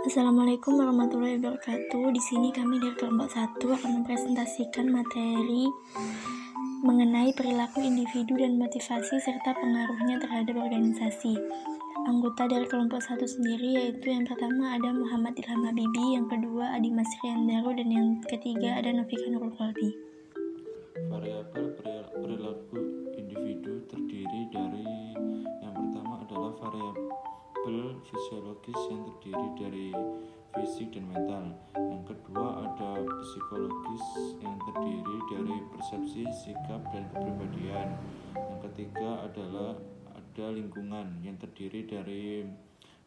Assalamualaikum warahmatullahi wabarakatuh. Di sini kami dari kelompok 1 akan mempresentasikan materi mengenai perilaku individu dan motivasi serta pengaruhnya terhadap organisasi. Anggota dari kelompok 1 sendiri yaitu yang pertama ada Muhammad Ilham Habibi, yang kedua Adi Masri Andaru, dan yang ketiga ada Novika Nurul Qalbi. Variabel perilaku individu terdiri dari yang pertama adalah variabel fisiologis yang terdiri dari fisik dan mental. Yang kedua ada psikologis yang terdiri dari persepsi, sikap, dan kepribadian. Yang ketiga adalah ada lingkungan yang terdiri dari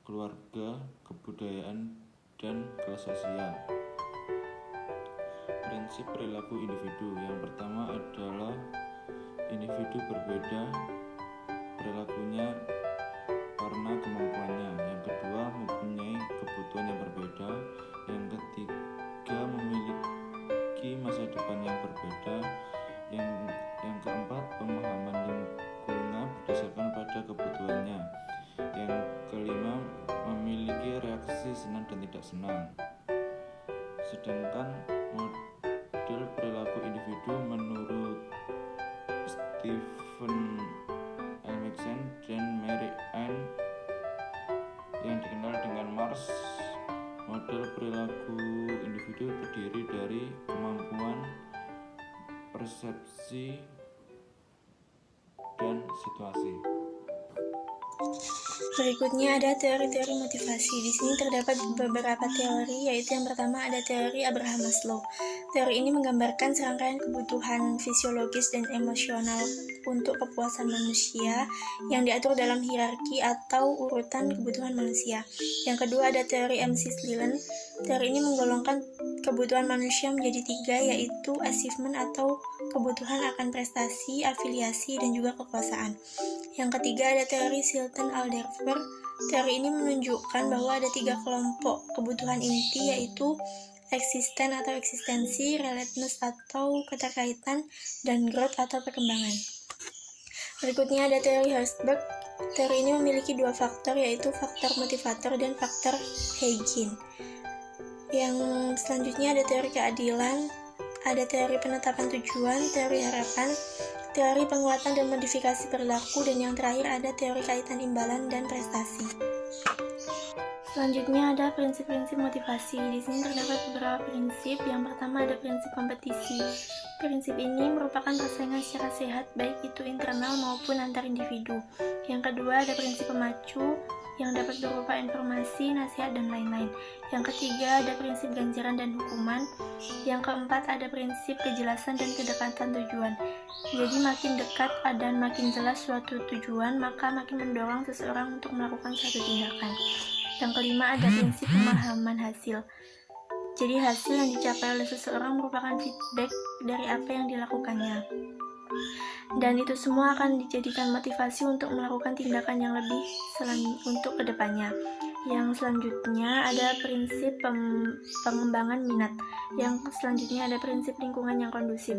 keluarga, kebudayaan, dan kelas sosial. Prinsip perilaku individu. Yang pertama adalah individu berbeda perilakunya karena kemampuannya. Yang kedua, mempunyai kebutuhan yang berbeda. Yang ketiga, memiliki masa depan yang berbeda. Yang keempat, pemahaman lingkungan berdasarkan pada kebutuhannya. Yang kelima, memiliki reaksi senang dan tidak senang. Sedangkan model perilaku individu menurut Stephen Elmixen dan Mary Ann yang dikenal dengan Mars, model perilaku individu terdiri dari kemampuan, persepsi, dan situasi. Berikutnya ada teori-teori motivasi. Di sini terdapat beberapa teori, yaitu yang pertama ada teori Abraham Maslow. Teori ini menggambarkan serangkaian kebutuhan fisiologis dan emosional untuk kepuasan manusia yang diatur dalam hierarki atau urutan kebutuhan manusia. Yang kedua ada teori M. Slilin. Teori ini menggolongkan kebutuhan manusia menjadi 3, yaitu achievement atau kebutuhan akan prestasi, afiliasi, dan juga kekuasaan. Yang ketiga ada teori Chilton-Alderfer. Teori ini menunjukkan bahwa ada 3 kelompok kebutuhan inti, yaitu eksisten atau eksistensi, relatedness atau keterkaitan, dan growth atau perkembangan. Berikutnya ada teori Herzberg. Teori ini memiliki 2 faktor, yaitu faktor motivator dan faktor hygiene. Yang selanjutnya ada teori keadilan, ada teori penetapan tujuan, teori harapan, teori penguatan dan modifikasi perilaku, dan yang terakhir ada teori kaitan imbalan dan prestasi. Selanjutnya ada prinsip-prinsip motivasi. Di sini terdapat beberapa prinsip. Yang pertama ada prinsip kompetisi. Prinsip ini merupakan persaingan secara sehat, baik itu internal maupun antar individu. Yang kedua ada prinsip pemacu yang dapat berupa informasi, nasihat, dan lain-lain. Yang ketiga ada prinsip ganjaran dan hukuman. Yang keempat ada prinsip kejelasan dan kedekatan tujuan. Jadi makin dekat dan makin jelas suatu tujuan, maka makin mendorong seseorang untuk melakukan suatu tindakan. Yang kelima ada prinsip pemahaman hasil. Jadi hasil yang dicapai oleh seseorang merupakan feedback dari apa yang dilakukannya. Dan itu semua akan dijadikan motivasi untuk melakukan tindakan yang lebih untuk kedepannya. Yang selanjutnya ada prinsip pengembangan minat. Yang selanjutnya ada prinsip lingkungan yang kondusif.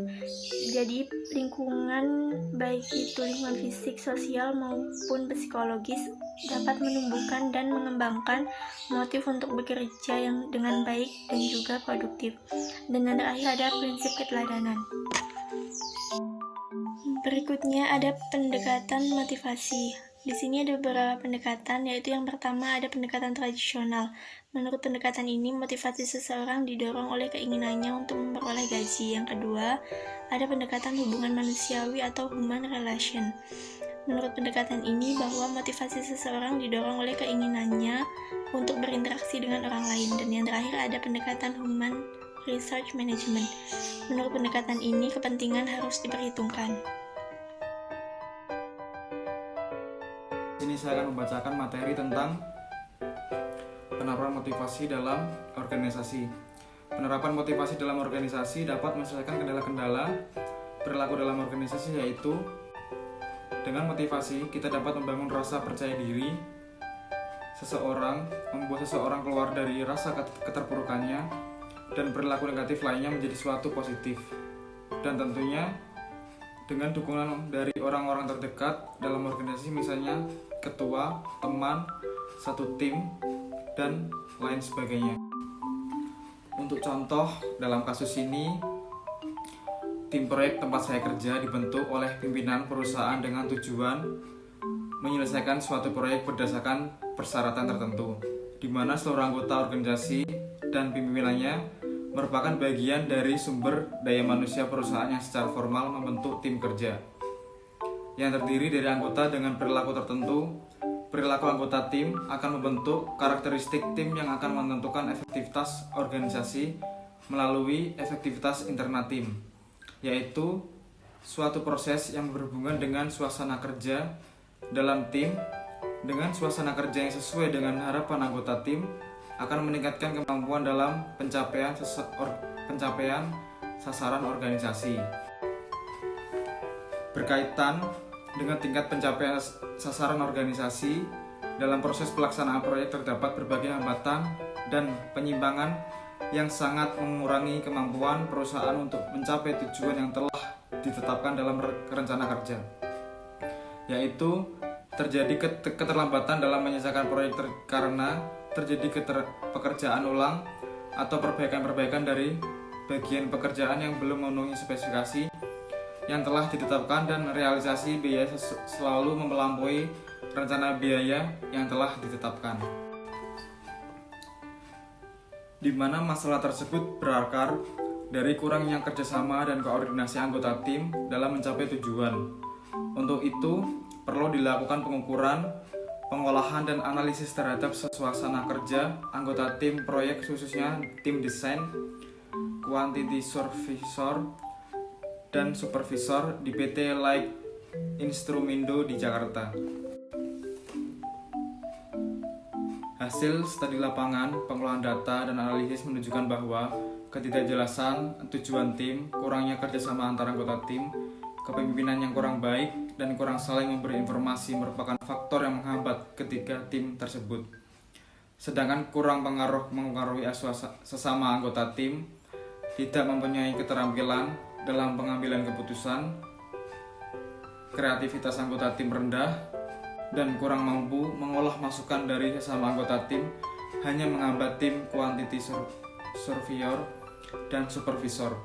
Jadi lingkungan, baik itu lingkungan fisik, sosial maupun psikologis, dapat menumbuhkan dan mengembangkan motif untuk bekerja yang dengan baik dan juga produktif. Dan yang terakhir ada prinsip keteladanan. Berikutnya ada pendekatan motivasi. Di sini ada beberapa pendekatan, yaitu yang pertama ada pendekatan tradisional. Menurut pendekatan ini, motivasi seseorang didorong oleh keinginannya untuk memperoleh gaji. Yang kedua, ada pendekatan hubungan manusiawi atau human relation. Menurut pendekatan ini, bahwa motivasi seseorang didorong oleh keinginannya untuk berinteraksi dengan orang lain. Dan yang terakhir ada pendekatan human research management. Menurut pendekatan ini, kepentingan harus diperhitungkan. Ini saya akan membacakan materi tentang penerapan motivasi dalam organisasi. Penerapan motivasi dalam organisasi dapat menyelesaikan kendala-kendala perilaku dalam organisasi, yaitu dengan motivasi kita dapat membangun rasa percaya diri seseorang, membuat seseorang keluar dari rasa keterpurukannya, dan perilaku negatif lainnya menjadi suatu positif. Dan tentunya dengan dukungan dari orang-orang terdekat dalam organisasi, misalnya ketua, teman, satu tim, dan lain sebagainya. Untuk contoh, dalam kasus ini, tim proyek tempat saya kerja dibentuk oleh pimpinan perusahaan dengan tujuan menyelesaikan suatu proyek berdasarkan persyaratan tertentu, di mana seluruh anggota organisasi dan pimpinannya merupakan bagian dari sumber daya manusia perusahaan yang secara formal membentuk tim kerja, yang terdiri dari anggota dengan perilaku tertentu. Perilaku anggota tim akan membentuk karakteristik tim yang akan menentukan efektivitas organisasi melalui efektivitas internal tim, yaitu suatu proses yang berhubungan dengan suasana kerja dalam tim. Dengan suasana kerja yang sesuai dengan harapan anggota tim akan meningkatkan kemampuan dalam pencapaian sasaran organisasi. Berkaitan dengan tingkat pencapaian sasaran organisasi, dalam proses pelaksanaan proyek terdapat berbagai hambatan dan penyimpangan yang sangat mengurangi kemampuan perusahaan untuk mencapai tujuan yang telah ditetapkan dalam rencana kerja, yaitu terjadi keterlambatan dalam menyelesaikan proyek karena terjadi pekerjaan ulang atau perbaikan-perbaikan dari bagian pekerjaan yang belum memenuhi spesifikasi yang telah ditetapkan, dan realisasi biaya selalu melampaui rencana biaya yang telah ditetapkan, di mana masalah tersebut berakar dari kurangnya kerjasama dan koordinasi anggota tim dalam mencapai tujuan. Untuk itu, perlu dilakukan pengukuran, pengolahan, dan analisis terhadap suasana kerja anggota tim proyek, khususnya tim desain, quantity surveyor, dan supervisor di PT Light Instrumindo di Jakarta. Hasil studi lapangan, pengolahan data, dan analisis menunjukkan bahwa ketidakjelasan tujuan tim, kurangnya kerjasama antara anggota tim, kepemimpinan yang kurang baik, dan kurang saling memberi informasi merupakan faktor yang menghambat ketiga tim tersebut. Sedangkan kurang mengaruhi sesama anggota tim, tidak mempunyai keterampilan dalam pengambilan keputusan, kreativitas anggota tim rendah, dan kurang mampu mengolah masukan dari sesama anggota tim hanya menghambat tim quantity surveyor dan supervisor.